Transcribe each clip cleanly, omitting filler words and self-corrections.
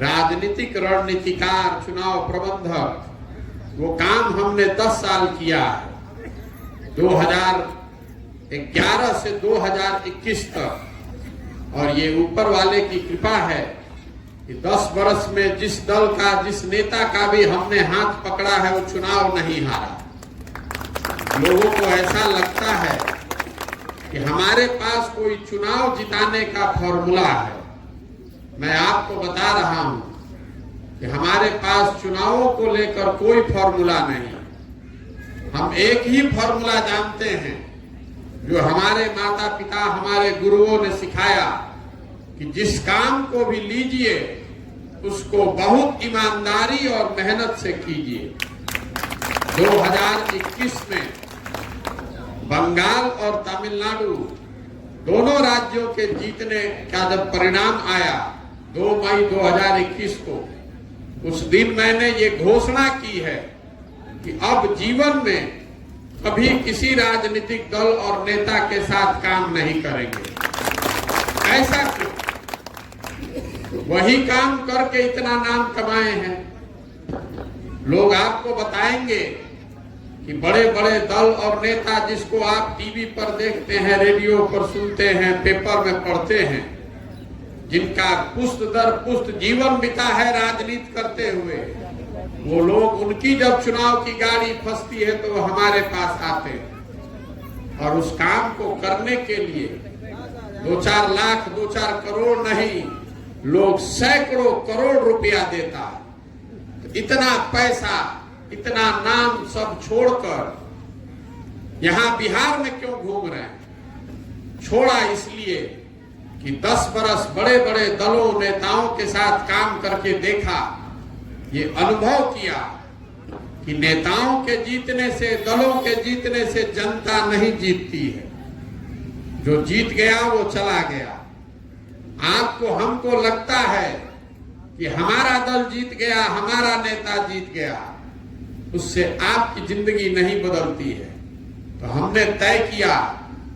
राजनीतिक रणनीतिकार, चुनाव प्रबंधक, वो काम हमने 10 साल किया है। 2011 से 2021 तक। और ये ऊपर वाले की कृपा है कि 10 वर्ष में जिस दल का, जिस नेता का भी हमने हाथ पकड़ा है, वो चुनाव नहीं हारा। लोगों को ऐसा लगता है कि हमारे पास कोई चुनाव जिताने का फॉर्मूला है। मैं आपको बता रहा हूं कि हमारे पास चुनावों को लेकर कोई फॉर्मूला नहीं। हम एक ही फॉर्मूला जानते हैं जो हमारे माता पिता, हमारे गुरुओं ने सिखाया कि जिस काम को भी लीजिए उसको बहुत ईमानदारी और मेहनत से कीजिए। 2021 में बंगाल और तमिलनाडु दोनों राज्यों के जीतने का जब परिणाम आया 2 मई 2021 को, उस दिन मैंने ये घोषणा की है कि अब जीवन में कभी किसी राजनीतिक दल और नेता के साथ काम नहीं करेंगे। ऐसा क्यों? वही काम करके इतना नाम कमाए हैं। लोग आपको बताएंगे कि बड़े बड़े दल और नेता जिसको आप टीवी पर देखते हैं, रेडियो पर सुनते हैं, पेपर में पढ़ते हैं, जिनका पुष्ट दर पुष्ट जीवन बिता है राजनीति करते हुए, वो लोग, उनकी जब चुनाव की गाड़ी फंसती है तो वो हमारे पास आते हैं और उस काम को करने के लिए 2-4 लाख, 2-4 करोड़ नहीं, लोग सैकड़ों करोड़ रुपया देता। तो इतना पैसा, इतना नाम सब छोड़कर यहां बिहार में क्यों घूम रहे हैं? छोड़ा इसलिए कि 10 बरस बड़े बड़े दलों, नेताओं के साथ काम करके देखा, ये अनुभव किया कि नेताओं के जीतने से, दलों के जीतने से जनता नहीं जीतती है। जो जीत गया वो चला गया। आपको, हमको लगता है कि हमारा दल जीत गया, हमारा नेता जीत गया, उससे आपकी जिंदगी नहीं बदलती है। तो हमने तय किया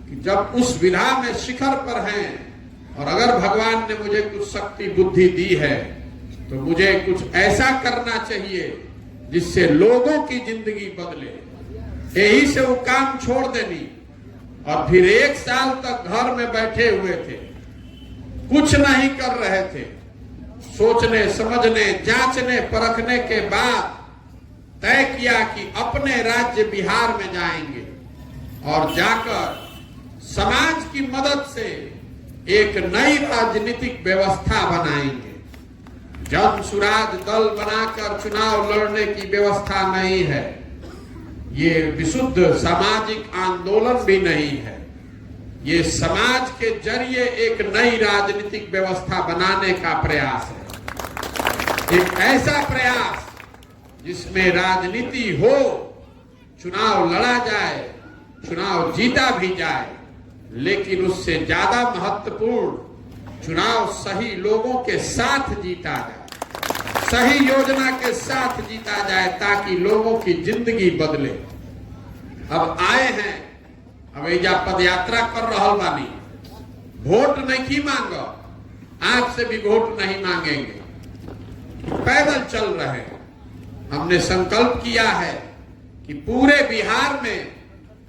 कि जब उस विधा में शिखर पर हैं और अगर भगवान ने मुझे कुछ शक्ति बुद्धि दी है तो मुझे कुछ ऐसा करना चाहिए जिससे लोगों की जिंदगी बदले। यही से वो काम छोड़ देनी। और फिर 1 साल तक घर में बैठे हुए थे, कुछ नहीं कर रहे थे। सोचने, समझने, जांचने, परखने के बाद तय किया कि अपने राज्य बिहार में जाएंगे और जाकर समाज की मदद से एक नई राजनीतिक व्यवस्था बनाएंगे। जन सुराज दल बनाकर चुनाव लड़ने की व्यवस्था नहीं है। ये विशुद्ध सामाजिक आंदोलन भी नहीं है। ये समाज के जरिए एक नई राजनीतिक व्यवस्था बनाने का प्रयास है। एक ऐसा प्रयास जिसमें राजनीति हो, चुनाव लड़ा जाए, चुनाव जीता भी जाए, लेकिन उससे ज्यादा महत्वपूर्ण चुनाव सही लोगों के साथ जीता जाए, सही योजना के साथ जीता जाए ताकि लोगों की जिंदगी बदले। अब आए हैं, अब एजा पदयात्रा कर रहा बानी, वोट नहीं मांगो, आपसे भी वोट नहीं मांगेंगे, पैदल चल रहे हैं। हमने संकल्प किया है कि पूरे बिहार में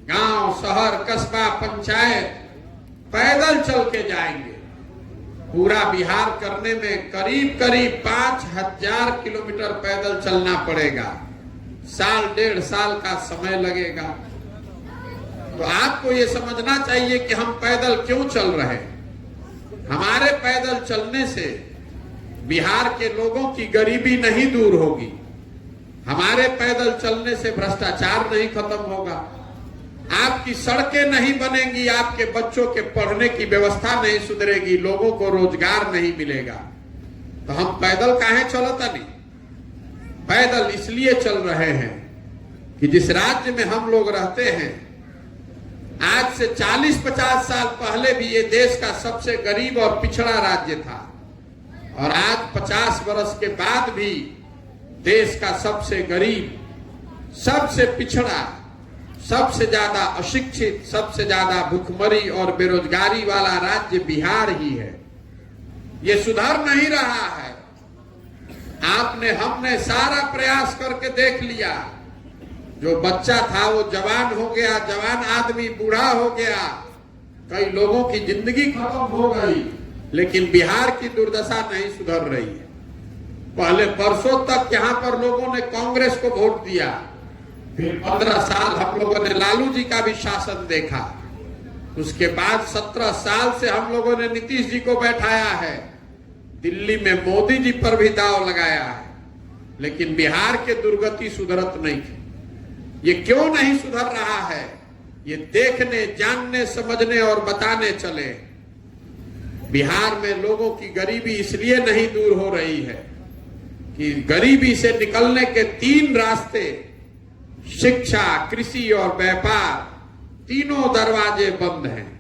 गांव, शहर, कस्बा, पंचायत पैदल चल के जाएंगे। पूरा बिहार करने में करीब करीब 5000 किलोमीटर पैदल चलना पड़ेगा। 1.5 साल का समय लगेगा। तो आपको ये समझना चाहिए कि हम पैदल क्यों चल रहे हैं। हमारे पैदल चलने से बिहार के लोगों की गरीबी नहीं दूर होगी। हमारे पैदल चलने से भ्रष्टाचार नहीं खत्म होगा। आपकी सड़कें नहीं बनेंगी, आपके बच्चों के पढ़ने की व्यवस्था नहीं सुधरेगी, लोगों को रोजगार नहीं मिलेगा। तो हम पैदल काहे चलता नहीं? पैदल इसलिए चल रहे हैं कि जिस राज्य में हम लोग रहते हैं, आज से 40-50 साल पहले भी ये देश का सबसे गरीब और पिछड़ा राज्य था, और आज 50 वर्ष के बाद भी देश का सबसे गरीब, सबसे पिछड़ा, सबसे ज्यादा अशिक्षित, सबसे ज्यादा भूखमरी और बेरोजगारी वाला राज्य बिहार ही है। ये सुधर नहीं रहा है। आपने हमने सारा प्रयास करके देख लिया। जो बच्चा था वो जवान हो गया, जवान आदमी बूढ़ा हो गया, कई लोगों की जिंदगी खत्म हो गई, लेकिन बिहार की दुर्दशा नहीं सुधर रही है। पहले परसों तक यहाँ पर लोगों ने कांग्रेस को वोट दिया, फिर 15 साल हम लोगों ने लालू जी का भी शासन देखा, उसके बाद 17 साल से हम लोगों ने नीतीश जी को बैठाया है, दिल्ली में मोदी जी पर भी दांव लगाया है, लेकिन बिहार के दुर्गति सुधरत नहीं थी। ये क्यों नहीं सुधर रहा है, ये देखने, जानने, समझने और बताने चले। बिहार में लोगों की गरीबी इसलिए नहीं दूर हो रही है कि गरीबी से निकलने के 3 रास्ते, शिक्षा, कृषि और व्यापार, तीनों दरवाजे बंद हैं।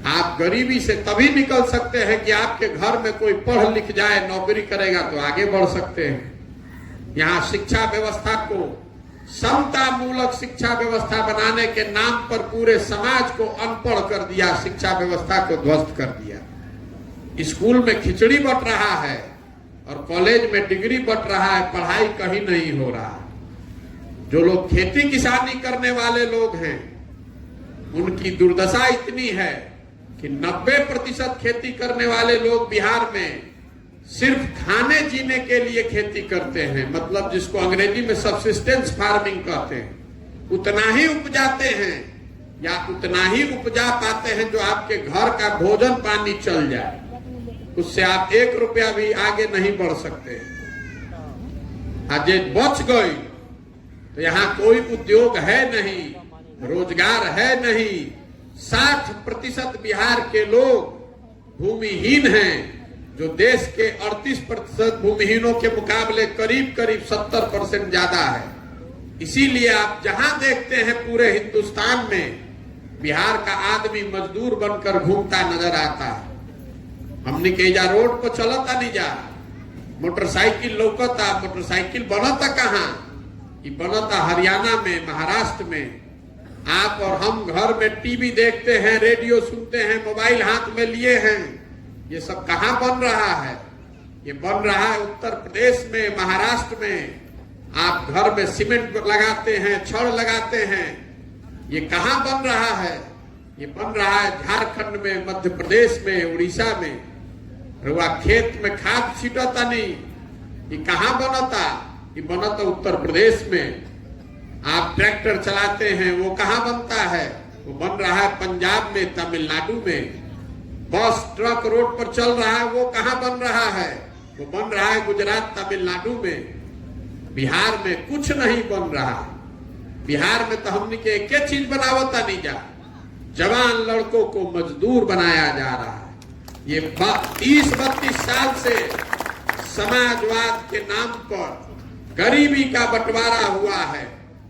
आप गरीबी से तभी निकल सकते हैं कि आपके घर में कोई पढ़ लिख जाए, नौकरी करेगा तो आगे बढ़ सकते हैं। यहाँ शिक्षा व्यवस्था को समता मूलक शिक्षा व्यवस्था बनाने के नाम पर पूरे समाज को अनपढ़ कर दिया, शिक्षा व्यवस्था को ध्वस्त कर दिया। स्कूल में खिचड़ी बंट रहा है और कॉलेज में डिग्री बंट रहा है, पढ़ाई कहीं नहीं हो रहा। जो लोग खेती किसानी करने वाले लोग हैं, उनकी दुर्दशा इतनी है कि 90% खेती करने वाले लोग बिहार में सिर्फ खाने जीने के लिए खेती करते हैं, मतलब जिसको अंग्रेजी में सब्सिस्टेंस फार्मिंग कहते हैं। उतना ही उपजाते हैं या उतना ही उपजा पाते हैं जो आपके घर का भोजन पानी चल जाए, उससे आप 1 रुपया भी आगे नहीं बढ़ सकते। आज ये बच गई तो यहाँ कोई उद्योग है नहीं, रोजगार है नहीं। 60% बिहार के लोग भूमिहीन हैं, जो देश के 38% भूमिहीनों के मुकाबले करीब करीब 70% ज्यादा है। इसीलिए आप जहां देखते हैं पूरे हिंदुस्तान में बिहार का आदमी मजदूर बनकर घूमता नजर आता है। हमने के जा रोड पर चलता नहीं जा, मोटरसाइकिल लौकता, मोटरसाइकिल बनता कहाँ? ये बनता हरियाणा में, महाराष्ट्र में। आप और हम घर में टीवी देखते हैं, रेडियो सुनते हैं, मोबाइल हाथ में लिए हैं। ये सब कहाँ बन रहा है? ये बन रहा है उत्तर प्रदेश में, महाराष्ट्र में। आप घर में सीमेंट लगाते हैं, छड़ लगाते हैं। ये कहाँ बन रहा है? ये बन रहा है झारखंड में, मध्य प्रदेश में, उड़ीसा में। रुआ खेत में खाद छीटता नहीं, ये कहाँ बनता? ये बनता उत्तर प्रदेश में। आप ट्रैक्टर चलाते हैं, वो कहाँ बनता है? वो बन रहा है पंजाब में, तमिलनाडु में। बस ट्रक रोड पर चल रहा है, वो कहाँ बन रहा है? वो बन रहा है गुजरात, तमिलनाडु में। बिहार में कुछ नहीं बन रहा। बिहार में तो हमने के एक चीज बनावता नहीं जा, जवान लड़कों को मजदूर बनाया जा रहा है। ये 30-32 साल से समाजवाद के नाम पर गरीबी का बंटवारा हुआ है।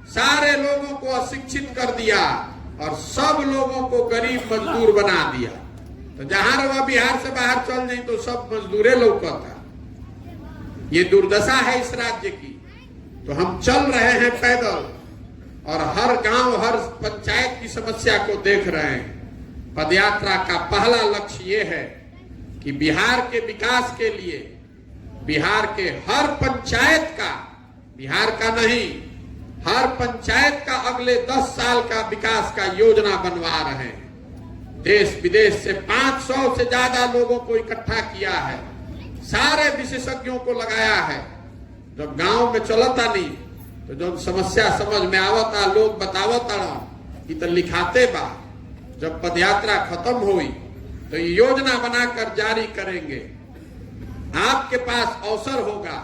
सारे लोगों को अशिक्षित कर दिया और सब लोगों को गरीब मजदूर बना दिया। तो जहां रवा बिहार से बाहर चल जाए तो सब मजदूरे लौकता। ये दुर्दशा है इस राज्य की। तो हम चल रहे हैं पैदल और हर गांव, हर पंचायत की समस्या को देख रहे हैं। पदयात्रा का पहला लक्ष्य ये है कि बिहार के विकास के लिए बिहार के हर पंचायत का, बिहार का नहीं, हर पंचायत का अगले 10 साल का विकास का योजना बनवा रहे हैं। देश विदेश से 500 से ज्यादा लोगों को इकट्ठा किया है, सारे विशेषज्ञों को लगाया है। जब गांव में चलता नहीं तो जब समस्या समझ में आवता, लोग बतावता कि तो लिखाते बा। जब पदयात्रा खत्म हुई तो ये योजना बनाकर जारी करेंगे। आपके पास अवसर होगा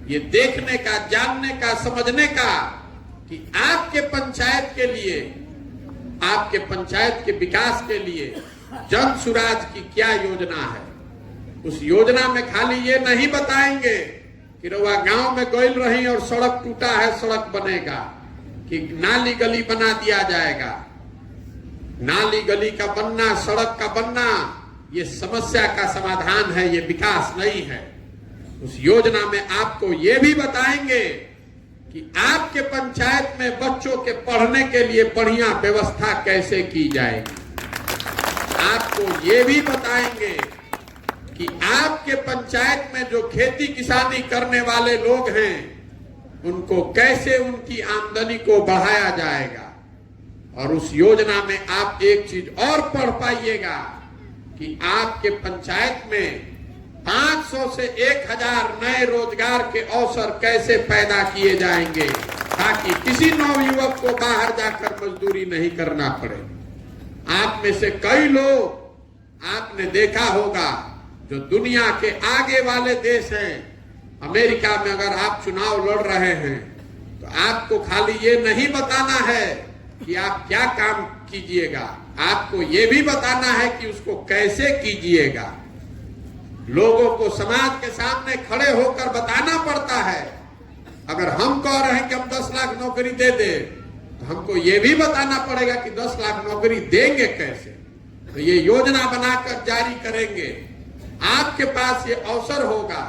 ये देखने का, जानने का, समझने का कि आपके पंचायत के लिए, आपके पंचायत के विकास के लिए जन सुराज की क्या योजना है। उस योजना में खाली ये नहीं बताएंगे कि रवा गांव में गोइल रही और सड़क टूटा है, सड़क बनेगा, कि नाली गली बना दिया जाएगा। नाली गली का बनना, सड़क का बनना ये समस्या का समाधान है, ये विकास नहीं है। उस योजना में आपको ये भी बताएंगे कि आपके पंचायत में बच्चों के पढ़ने के लिए बढ़िया व्यवस्था कैसे की जाएगी। आपको ये भी बताएंगे कि आपके पंचायत में जो खेती किसानी करने वाले लोग हैं उनको कैसे उनकी आमदनी को बढ़ाया जाएगा। और उस योजना में आप एक चीज और पढ़ पाइएगा कि आपके पंचायत में 500 से 1000 नए रोजगार के अवसर कैसे पैदा किए जाएंगे ताकि किसी नवयुवक को बाहर जाकर मजदूरी नहीं करना पड़े। आप में से कई लोग आपने देखा होगा जो दुनिया के आगे वाले देश हैं, अमेरिका में अगर आप चुनाव लड़ रहे हैं तो आपको खाली ये नहीं बताना है कि आप क्या काम कीजिएगा, आपको ये भी बताना है कि उसको कैसे कीजिएगा। लोगों को समाज के सामने खड़े होकर बताना पड़ता है। अगर हम कह रहे हैं कि हम 10 लाख नौकरी दे दे तो हमको ये भी बताना पड़ेगा कि 10 लाख नौकरी देंगे कैसे। तो ये योजना बनाकर जारी करेंगे। आपके पास ये अवसर होगा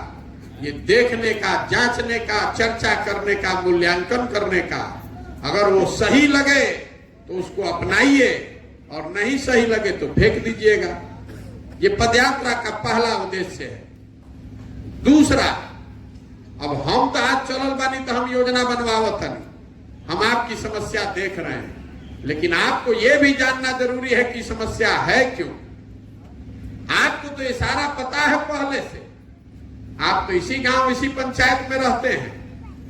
ये देखने का, जांचने का, चर्चा करने का, मूल्यांकन करने का। अगर वो सही लगे तो उसको अपनाइए और नहीं सही लगे तो फेंक दीजिएगा। ये पदयात्रा का पहला उद्देश्य है। दूसरा, अब हम तो आज चलल बानी तो हम योजना बनवावत नहीं, हम आपकी समस्या देख रहे हैं, लेकिन आपको यह भी जानना जरूरी है कि समस्या है क्यों। आपको तो ये सारा पता है पहले से, आप तो इसी गांव इसी पंचायत में रहते हैं।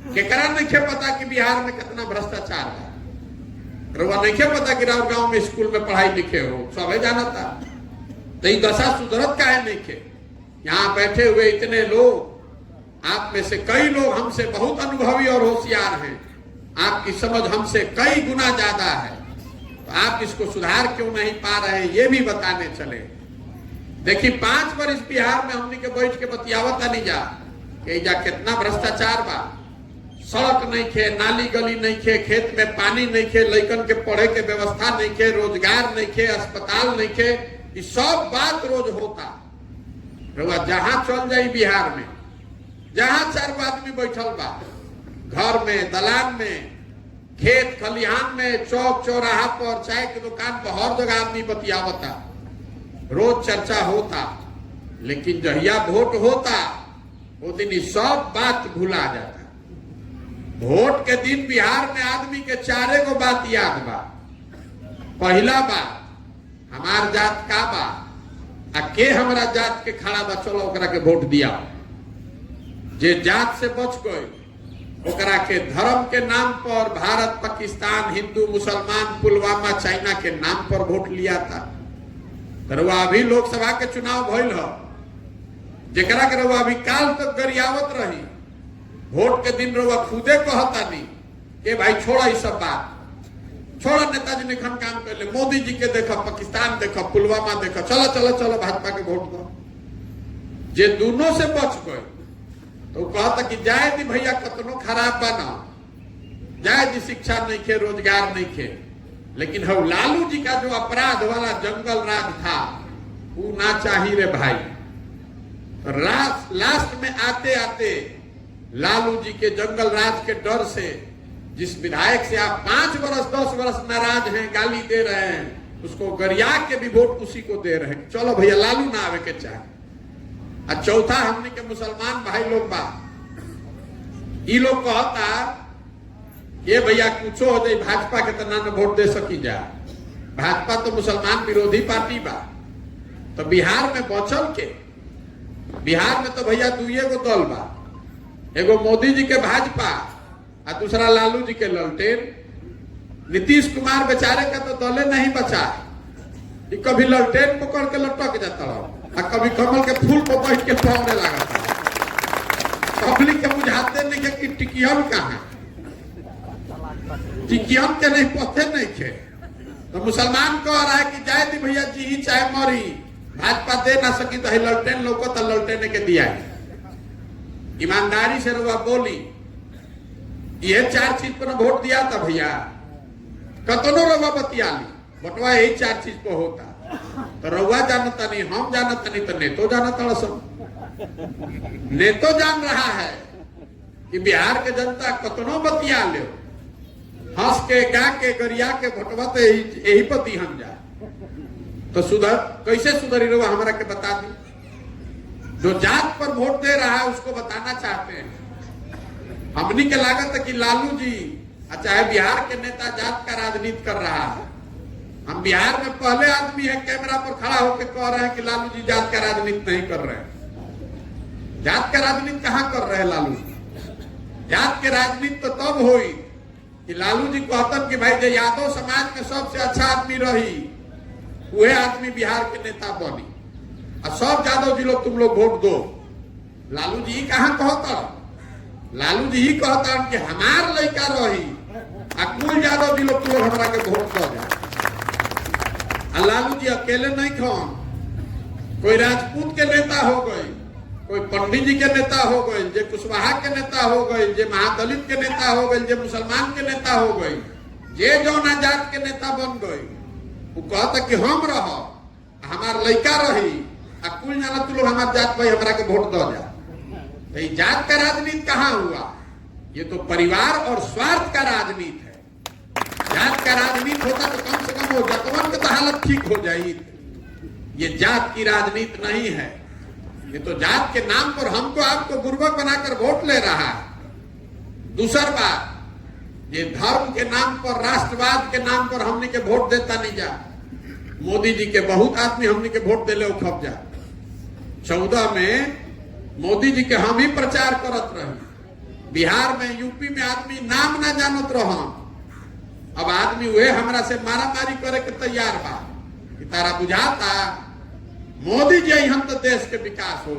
केकरा नहीं पता कि बिहार में कितना भ्रष्टाचार है, रउआ नहीं पता कि राउर गांव में स्कूल में पढ़ाई लिखे हो, सब जाना था। तो ये दशा सुधरत का है नहीं के। यहाँ बैठे हुए इतने लोग, आप में से कई लोग हमसे बहुत अनुभवी और होशियार हैं, आपकी समझ हमसे कई गुना ज्यादा है, तो आप इसको सुधार क्यों नहीं पा रहे हैं ये भी बताने चले। देखिए 5 वर्ष बिहार में हमने के बैठ के बतियावत नहीं जा कि जा कितना भ्रष्टाचार बा। सड़क नहीं खे, नाली गली नहीं खे, खेत में पानी नहीं खे, लइकन के पढ़े के व्यवस्था नहीं खे, रोजगार नहीं खे, अस्पताल नहीं खे, ये सब बात रोज होता। जहां चल जाई बिहार में, जहां 4 आदमी बैठल बा, घर में, दलान में, खेत खलिहान में, चौक चौराहा पर, चाय की दुकान पर, हर जगह आदमी बतियावता, रोज चर्चा होता। लेकिन जहिया वोट होता वो दिन ही सब बात भुला जाता। वोट के दिन बिहार में आदमी के 4 गो बात याद बा। पहला बात, हमार जात का बा, आ के हमारा जात के खड़ा बा, चलो ओकरा के वोट दिया। जे जात से बच गए ओकरा के धर्म के नाम पर भारत, पाकिस्तान, हिंदू, मुसलमान, पुलवामा, चाइना के नाम पर वोट लिया था। रउआ अभी लोकसभा के चुनाव भइल ह, जेकरा के रउआ अभी काल तक गरियावत रही, वोट के दिन रउआ खुदे कहता नहीं कि भाई छोड़ा ये सब बात, छोड़ा नेताजी ने खन काम कर ले, मोदी जी के देखो, पाकिस्तान देखो, पुलवामा देखो, चलो चलो चलो भाजपा के वोट दो। जे दोनों से बच गए तो कहता कि जाए दी भैया कतनो खराब बना, जाए दी शिक्षा नहीं खे, रोजगार नहीं खे, लेकिन हम लालू जी का जो अपराध वाला जंगल राज था वो ना चाहिए रे भाई। लास्ट में आते आते लालू जी के जंगल राज के डर से जिस विधायक से आप 5 वर्ष 10 वर्ष नाराज हैं, गाली दे रहे हैं, उसको गरिया के भी वोट उसी को दे रहे हैं। चलो भैया लालू ना आवे के चाहे। और चौथा, हमने के मुसलमान भाई लोग बा, ये लोग कहता ये भैया कुछो हो जाए भाजपा के तना न वोट दे सकी जा, भाजपा तो मुसलमान विरोधी पार्टी बा। तो बिहार में बचल के, बिहार में तो भैया 2 गो दल बा, एगो मोदी जी के भाजपा और दूसरा लालू जी के ललटेन। नीतीश कुमार बेचारे का तो दले नहीं बचा, कभी ललटेन पकड़ के लटक जाता और कभी कमल के फूल पर बैठ के पौने लगा। पब्लिक के बुझाते नहीं कि टिकियन कहाँ, टिकियन के नहीं पते नहीं थे। तो मुसलमान कह रहा है कि जाए दी भैया जी ही चाहे मरी, भाजपा दे ना सकी तो ललटेन लोगों तो ललटेने के दिया। ईमानदारी से रुआ बोली, ये 4 चीज पर वोट दिया था भैया, कतनो रवा बतिया ली, बटवा यही 4 चीज पर होता। तो रउआ जानता नहीं, हम जानता नहीं, तो नेतो जानता सब। नेतो जान रहा है कि बिहार के जनता कतनो बतिया ले, हंस के, गा के, गरिया के भटवा तो यही पर दी हम जा। तो सुधर कैसे सुधरी रउआ हमरा के बता दी। जो जात पर वोट दे रहा है उसको बताना चाहते हैं। हमनी के लागत है कि लालू जी चाहे बिहार के नेता जात का राजनीति कर रहा है। हम बिहार में पहले आदमी है कैमरा पर खड़ा होकर कह रहे हैं कि लालू जी जात का राजनीति नहीं कर रहे हैं। जात का राजनीति कहां कर रहे हैं लालू जी? जात के राजनीति तो तब हुई कि लालू जी कहतन कि भाई जो यादव समाज में सबसे अच्छा आदमी रही वह आदमी बिहार के नेता बनी और सब यादव जी लोग तुम लोग वोट दो। लालू जी कहां कहता? लालू जी ही कहता कि हमार लड़का रही कुल यादव जी लोग तुम लोग हमारा के वोट दो जाए। लालू जी अकेले नहीं खान, कोई राजपूत के नेता हो गए, कोई पंडित जी के नेता हो गए, जे कुशवाहा के नेता हो गए, जे महादलित के नेता हो गए, जे मुसलमान के नेता हो गए, जे जौना जात के नेता बन गए। वो कहता कि हम रह हमार लड़का रही कुल जाना तू लोग हमार जात भाई हमारा के वोट दो जा। तो ये जात का राजनीति कहां हुआ? ये तो परिवार और स्वार्थ का राजनीति है। जात का राजनीति होता तो कम से कम वो जतवन की तो हालत ठीक हो जाएगी। ये जात की राजनीति नहीं है। ये तो जात के नाम पर हमको आपको गुर्बत बनाकर वोट ले रहा है। दूसरी बात, ये धर्म के नाम पर, राष्ट्रवाद के नाम पर हमने के वोट देता नहीं जा। मोदी जी के बहुत आदमी हमने के वोट दे ले खप जा। 14 में मोदी जी के हम ही प्रचार करत रहे। बिहार में, यूपी में आदमी नाम ना जानत रह। अब आदमी वे हमरा से मारा मारी करे के तैयार बा कि तारा बुझाता मोदी जी अहन तो देश के विकास हो,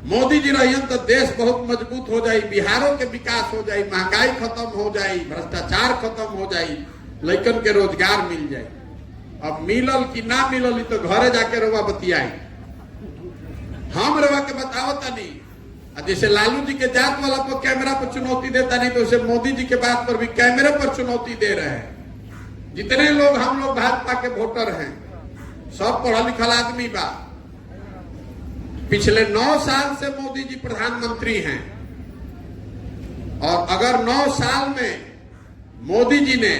मोदी जी रही तो देश बहुत मजबूत हो जाए, बिहारों के विकास हो जाए, महंगाई खत्म हो जाए, भ्रष्टाचार खत्म हो जाए, लड़कन के रोजगार मिल जाए। अब मिलल कि ना मिलल तो घरे जाके रवा बतियाई। हम रवा के बताओ तनी। जैसे लालू जी के जात वाला पर कैमरा पर चुनौती देता नहीं, तो उसे मोदी जी के बात पर भी कैमरे पर चुनौती दे रहे हैं। जितने लोग हम लोग भाजपा के वोटर हैं सब पढ़ा लिखल आदमी बा। पिछले 9 साल से मोदी जी प्रधानमंत्री हैं और अगर 9 साल में मोदी जी ने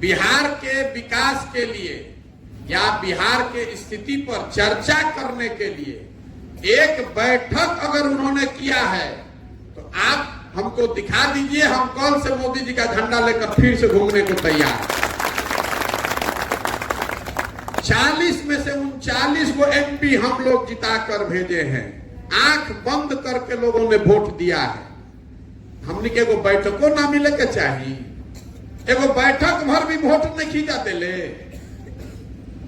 बिहार के विकास के लिए या बिहार के स्थिति पर चर्चा करने के लिए एक बैठक अगर उन्होंने किया है तो आप हमको दिखा दीजिए, हम कल से मोदी जी का झंडा लेकर फिर से घूमने को तैयार। 40 में से 39 को एमपी हम लोग जिताकर भेजे हैं। आंख बंद करके लोगों ने वोट दिया है। हमने के एगो बैठकों ना मिले के चाहिए, एगो बैठक भर भी वोट नहीं खींचा देले।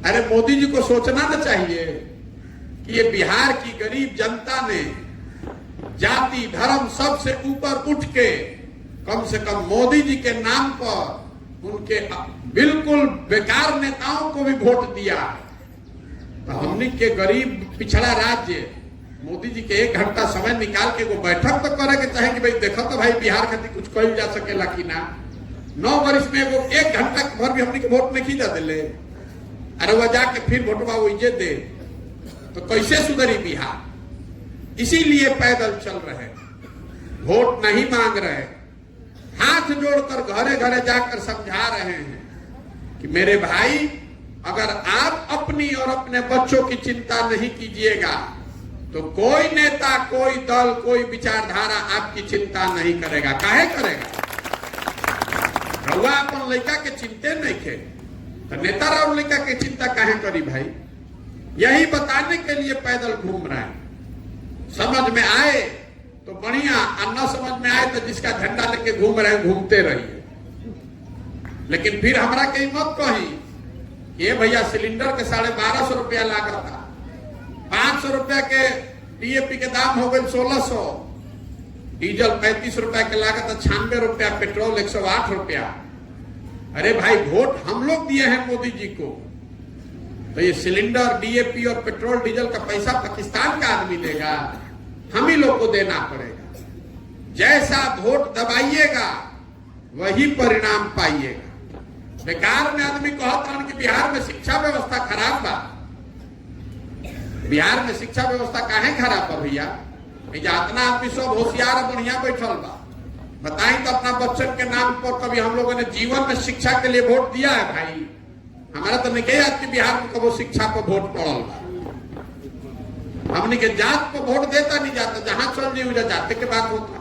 अरे मोदी जी को सोचना ना चाहिए कि ये बिहार की गरीब जनता ने जाति धर्म सबसे ऊपर उठ के कम से कम मोदी जी के नाम पर उनके बिल्कुल बेकार नेताओं को भी वोट दिया। तो हमने के गरीब पिछड़ा राज्य मोदी जी के 1 घंटा समय निकाल के वो बैठक तो करे के चाहे कि भाई देखो तो भाई बिहार खातिर कुछ कही जा सकेला कि ना। 9 वर्ष में वो 1 घंटा भर भी हमने के वोट नहीं खींचा दिले। अरे वह जाके फिर वोटवा वो इज्जत दे तो कैसे सुधरी बिहार? इसीलिए पैदल चल रहे, वोट नहीं मांग रहे, हाथ जोड़कर घरे घरे जाकर समझा रहे हैं कि मेरे भाई अगर आप अपनी और अपने बच्चों की चिंता नहीं कीजिएगा तो कोई नेता, कोई दल, कोई विचारधारा आपकी चिंता नहीं करेगा। काहे करेगा? रउआ अपन लड़का के चिंते नहीं खे तो नेता और लड़का के चिंता काहे करी भाई? यही बताने के लिए पैदल घूम रहे हैं। समझ में आए तो बढ़िया, और न समझ में आए तो जिसका झंडा लेके घूम रहे हैं घूमते रहिए। लेकिन फिर हमरा कहीं मत कही ये भैया सिलेंडर के 1250 रुपया लागत था, 500 रुपया के डीएपी के दाम हो गए 1600, डीजल 35 रुपया के लागत, 96 रुपया, पेट्रोल 108 रुपया। अरे भाई वोट हम लोग दिए हैं मोदी जी को, तो ये सिलेंडर, डीएपी और पेट्रोल डीजल का पैसा पाकिस्तान का आदमी देगा? हम ही लोग को देना पड़ेगा। जैसा वोट दबाइएगा वही परिणाम पाइएगा। बेकार में आदमी कहता है कि बिहार में शिक्षा व्यवस्था खराब बा। बिहार में शिक्षा व्यवस्था काहे खराब बा भैया? इतना आदमी सब होशियार बढ़िया बैठल बा। बताई तो अपना बच्चन के नाम पर कभी हम लोगों ने जीवन में शिक्षा के लिए वोट दिया है भाई? हमारा तो नहीं याद कि बिहार में कबो शिक्षा पर वोट पड़ल बा। हमने के जात को वोट देता नहीं जाता, जहां चल जी उधर जाते के बात होता।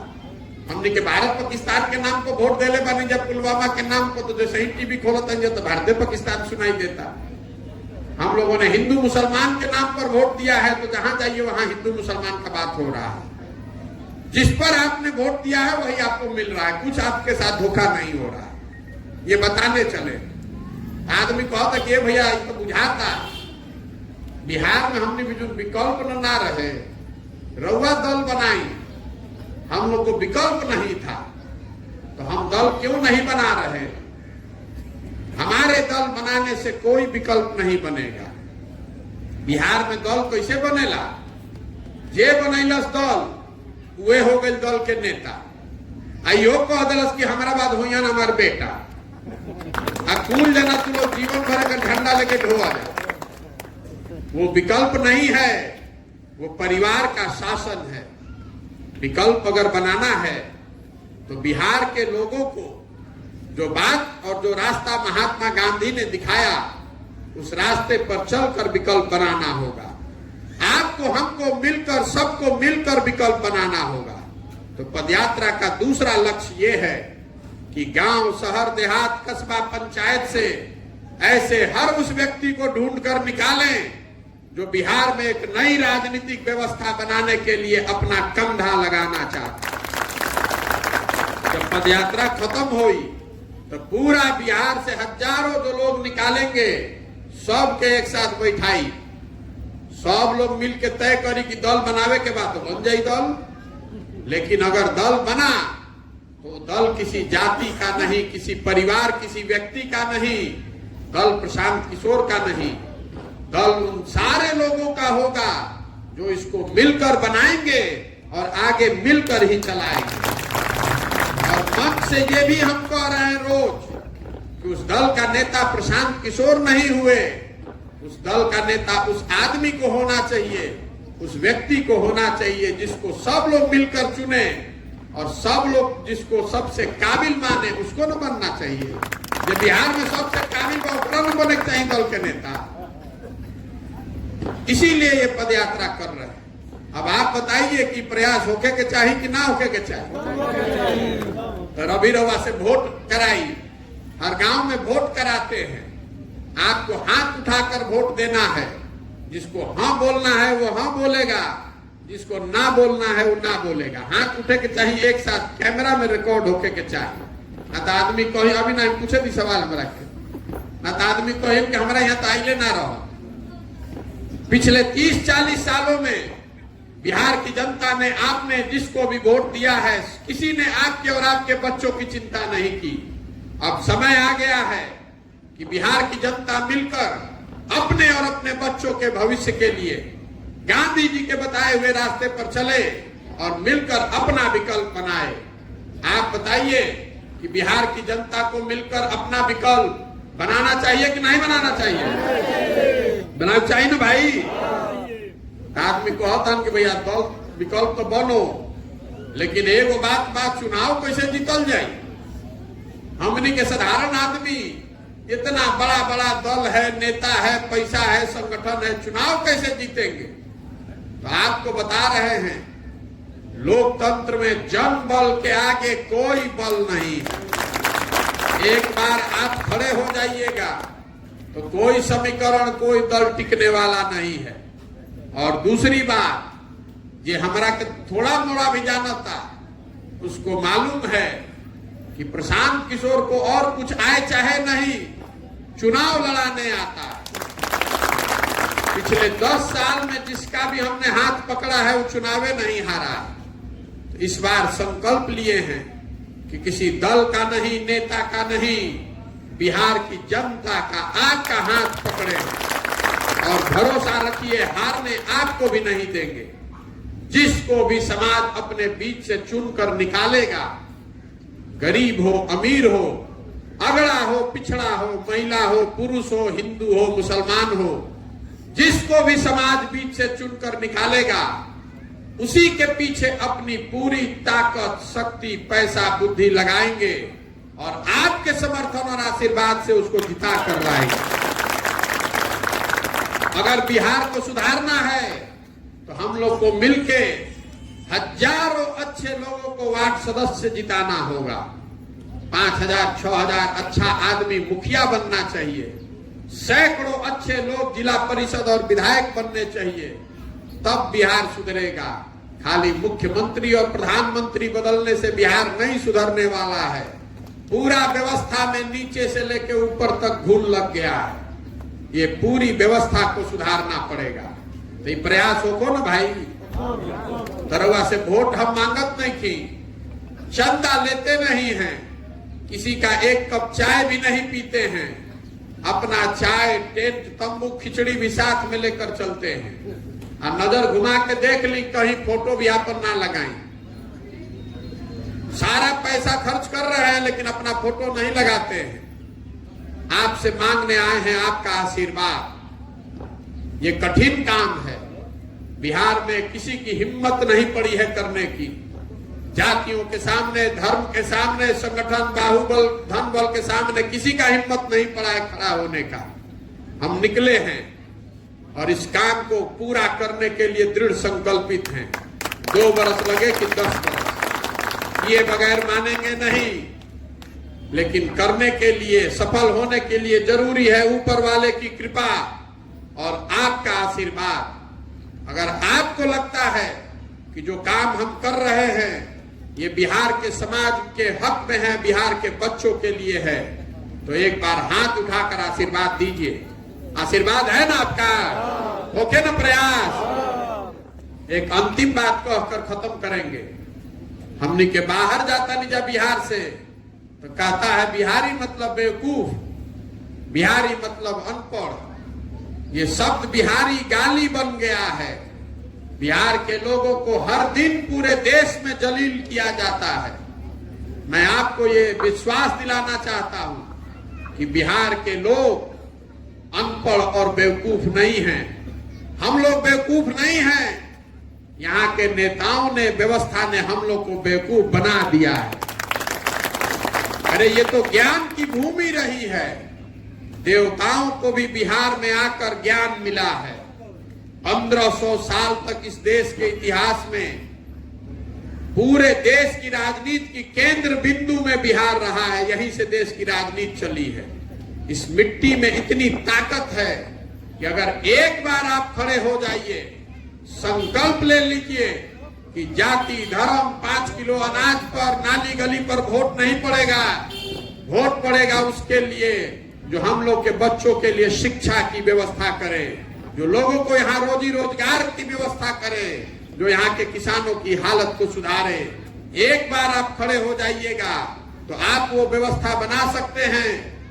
हमने के भारत पाकिस्तान के नाम को वोट देले बानी, जब पुलवामा के नाम को तो जैसे ही टीवी खोलता है तो भारतीय पाकिस्तान सुनाई देता। हम लोगों ने हिंदू मुसलमान के नाम पर वोट दिया है, तो जहां जाइए वहां हिंदू मुसलमान का बात हो रहा है। जिस पर आपने वोट दिया है वही आपको मिल रहा है, कुछ आपके साथ धोखा नहीं हो रहा है। ये बताने चले आदमी कहता कि भैया तो बुझाता बिहार में हमने भी जो विकल्प ना रहे, रउआ दल बनाई, हम लोग को विकल्प नहीं था, तो हम दल क्यों नहीं बना रहे? हमारे दल बनाने से कोई विकल्प नहीं बनेगा। बिहार में दल कैसे बनेला? जे बनैलस दल वे हो गए दल के नेता। आइयो कह दिलस कि हमारा बाद हुई ना हमार बेटा, आ कुल जना तू लोग जीवन भर का झंडा लेके ढोआ जाए। वो विकल्प नहीं है, वो परिवार का शासन है। विकल्प अगर बनाना है तो बिहार के लोगों को जो बात और जो रास्ता महात्मा गांधी ने दिखाया, उस रास्ते पर चलकर विकल्प बनाना होगा। आपको हमको मिलकर, सबको मिलकर विकल्प बनाना होगा। तो पदयात्रा का दूसरा लक्ष्य ये है कि गांव, शहर, देहात, कस्बा, पंचायत से ऐसे हर उस व्यक्ति को ढूंढकर निकालें जो बिहार में एक नई राजनीतिक व्यवस्था बनाने के लिए अपना कंधा लगाना चाहता है। जब पदयात्रा खत्म हुई तो पूरा बिहार से हजारों जो लोग निकालेंगे, सबके एक साथ बैठाई, सब लोग मिलकर तय करी कि दल बनावे के बाद तो बन जाई दल। लेकिन अगर दल बना तो दल किसी जाति का नहीं, किसी परिवार, किसी व्यक्ति का नहीं, दल प्रशांत किशोर का नहीं, दल उन सारे लोगों का होगा जो इसको मिलकर बनाएंगे और आगे मिलकर ही चलाएंगे। और मंच से ये भी हम कह रहे हैं रोज कि उस दल का नेता प्रशांत किशोर नहीं हुए, उस दल का नेता उस आदमी को होना चाहिए, उस व्यक्ति को होना चाहिए जिसको सब लोग मिलकर चुने और सब लोग जिसको सबसे काबिल माने, उसको न बनना चाहिए। जो बिहार में सबसे काबिल न बने चाहिए दल के नेता। इसीलिए ये पदयात्रा कर रहे हैं। अब आप बताइए कि प्रयास होके के चाहिए कि ना होके के चाहिए? तो रवि रवा से वोट कराई, हर गांव में वोट कराते हैं। आपको हाथ उठाकर वोट देना है। जिसको हाँ बोलना है वो हाँ बोलेगा, जिसको ना बोलना है वो ना बोलेगा। हाथ उठे के चाहिए, एक साथ कैमरा में रिकॉर्ड होके के चाहिए। ना तो आदमी कहे, अभी ना पूछे भी सवाल में रखे, ना तो आदमी कहे कि हमारा यहाँ तो आइले ना रहो। पिछले 30-40 सालों में बिहार की जनता ने, आपने जिसको भी वोट दिया है, किसी ने आपके और आपके बच्चों की चिंता नहीं की। अब समय आ गया है कि बिहार की जनता मिलकर अपने और अपने बच्चों के भविष्य के लिए गांधी जी के बताए हुए रास्ते पर चले और मिलकर अपना विकल्प बनाए। आप बताइए कि बिहार की जनता को मिलकर अपना विकल्प बनाना चाहिए कि नहीं बनाना चाहिए? बनाना चाहिए ना भाई। आदमी कहता कि भैया दल विकल्प तो बनो, लेकिन एगो बात चुनाव कैसे जीतल जाए? हमने के साधारण आदमी, इतना बड़ा बड़ा दल है, नेता है, पैसा है, संगठन है, चुनाव कैसे जीतेंगे? तो आपको बता रहे हैं, लोकतंत्र में जन बल के आगे कोई बल नहीं। एक बार आप खड़े हो जाइएगा तो कोई समीकरण, कोई दल टिकने वाला नहीं है। और दूसरी बात, ये हमारा के थोड़ा मोड़ा भी जानता, उसको मालूम है कि प्रशांत किशोर को और कुछ आए चाहे नहीं, चुनाव लड़ाने आता है। पिछले 10 साल में जिसका भी हमने हाथ पकड़ा है वो चुनावे नहीं हारा। तो इस बार संकल्प लिए हैं कि किसी दल का नहीं, नेता का नहीं, बिहार की जनता का, आपका हाथ पकड़े और भरोसा रखिए, हारने आपको भी नहीं देंगे। जिसको भी समाज अपने बीच से चुनकर निकालेगा, गरीब हो, अमीर हो, अगड़ा हो, पिछड़ा हो, महिला हो, पुरुष हो, हिंदू हो, मुसलमान हो, जिसको भी समाज बीच से चुनकर निकालेगा, उसी के पीछे अपनी पूरी ताकत, शक्ति, पैसा, बुद्धि लगाएंगे और आपके समर्थन और आशीर्वाद से उसको जिता कर लाएंगे। अगर बिहार को सुधारना है तो तो हम लोग को मिलके हजारों अच्छे लोगों को वार्ड सदस्य जिताना होगा। 5,000 6,000 अच्छा आदमी मुखिया बनना चाहिए। सैकड़ों अच्छे लोग जिला परिषद और विधायक बनने चाहिए, तब बिहार सुधरेगा। खाली मुख्यमंत्री और प्रधानमंत्री बदलने से बिहार नहीं सुधरने वाला है। पूरा व्यवस्था में नीचे से लेकर ऊपर तक घुन लग गया है। ये पूरी व्यवस्था को सुधारना पड़ेगा। तो ये प्रयास हो ना भाई। तरवा से वोट हम मांगत नहीं की, चंदा लेते नहीं हैं, किसी का एक कप चाय भी नहीं पीते हैं। अपना चाय, टेंट, तंबू, खिचड़ी भी साथ में लेकर चलते हैं। और नजर घुमा के देख ली, कहीं फोटो भी अपन ना लगाएं। सारा पैसा खर्च कर रहे हैं लेकिन अपना फोटो नहीं लगाते हैं। आपसे मांगने आए हैं आपका आशीर्वाद। ये कठिन काम है। बिहार में किसी की हिम्मत नहीं पड़ी है करने की। जातियों के सामने, धर्म के सामने, संगठन, बाहुबल, धन बल के सामने किसी का हिम्मत नहीं पड़ा है खड़ा होने का। हम निकले हैं और इस काम को पूरा करने के लिए दृढ़ संकल्पित हैं। 2 बरस लगे कि 10 बरस, ये बगैर मानेंगे नहीं। लेकिन करने के लिए, सफल होने के लिए जरूरी है ऊपर वाले की कृपा और आपका आशीर्वाद। अगर आपको लगता है कि जो काम हम कर रहे हैं ये बिहार के समाज के हक में है, बिहार के बच्चों के लिए है, तो एक बार हाथ उठाकर आशीर्वाद दीजिए। आशीर्वाद है ना आपका? ओके ना? प्रयास। एक अंतिम बात कहकर खत्म करेंगे। हमने के बाहर जाता नहीं जा बिहार से तो कहता है बिहारी मतलब बेवकूफ, बिहारी मतलब अनपढ़। ये शब्द बिहारी गाली बन गया है। बिहार के लोगों को हर दिन पूरे देश में जलील किया जाता है। मैं आपको ये विश्वास दिलाना चाहता हूं कि बिहार के लोग अनपढ़ और बेवकूफ नहीं हैं। हम लोग बेवकूफ नहीं हैं। यहाँ के नेताओं ने, व्यवस्था ने हम लोग को बेवकूफ बना दिया है। अरे ये तो ज्ञान की भूमि रही है। देवताओं को भी बिहार में आकर ज्ञान मिला है। 1500 साल तक इस देश के इतिहास में पूरे देश की राजनीति की केंद्र बिंदु में बिहार रहा है। यहीं से देश की राजनीति चली है। इस मिट्टी में इतनी ताकत है कि अगर एक बार आप खड़े हो जाइए, संकल्प ले लीजिए कि जाति, धर्म, 5 किलो अनाज पर, नाली गली पर वोट नहीं पड़ेगा। वोट पड़ेगा उसके लिए जो हम लोग के बच्चों के लिए शिक्षा की व्यवस्था करे, जो लोगों को यहाँ रोजी रोजगार की व्यवस्था करे, जो यहाँ के किसानों की हालत को सुधारे। एक बार आप खड़े हो जाइएगा तो आप वो व्यवस्था बना सकते हैं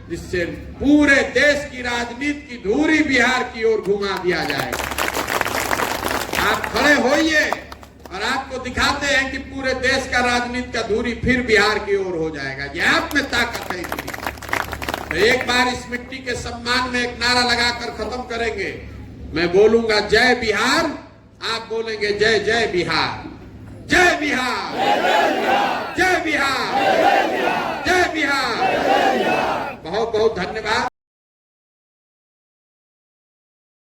जिससे पूरे देश की राजनीति की धुरी बिहार की ओर घुमा दिया जाएगा। आप खड़े होइए और आपको दिखाते हैं कि पूरे देश का राजनीति का धुरी फिर बिहार की ओर हो जाएगा। ये आप में ताकत है इतनी। तो एक बार इस मिट्टी के सम्मान में एक नारा लगाकर खत्म करेंगे। मैं बोलूंगा जय बिहार, आप बोलेंगे जय जय बिहार। जय बिहार, जय बिहार, जय बिहार। बहुत बहुत धन्यवाद।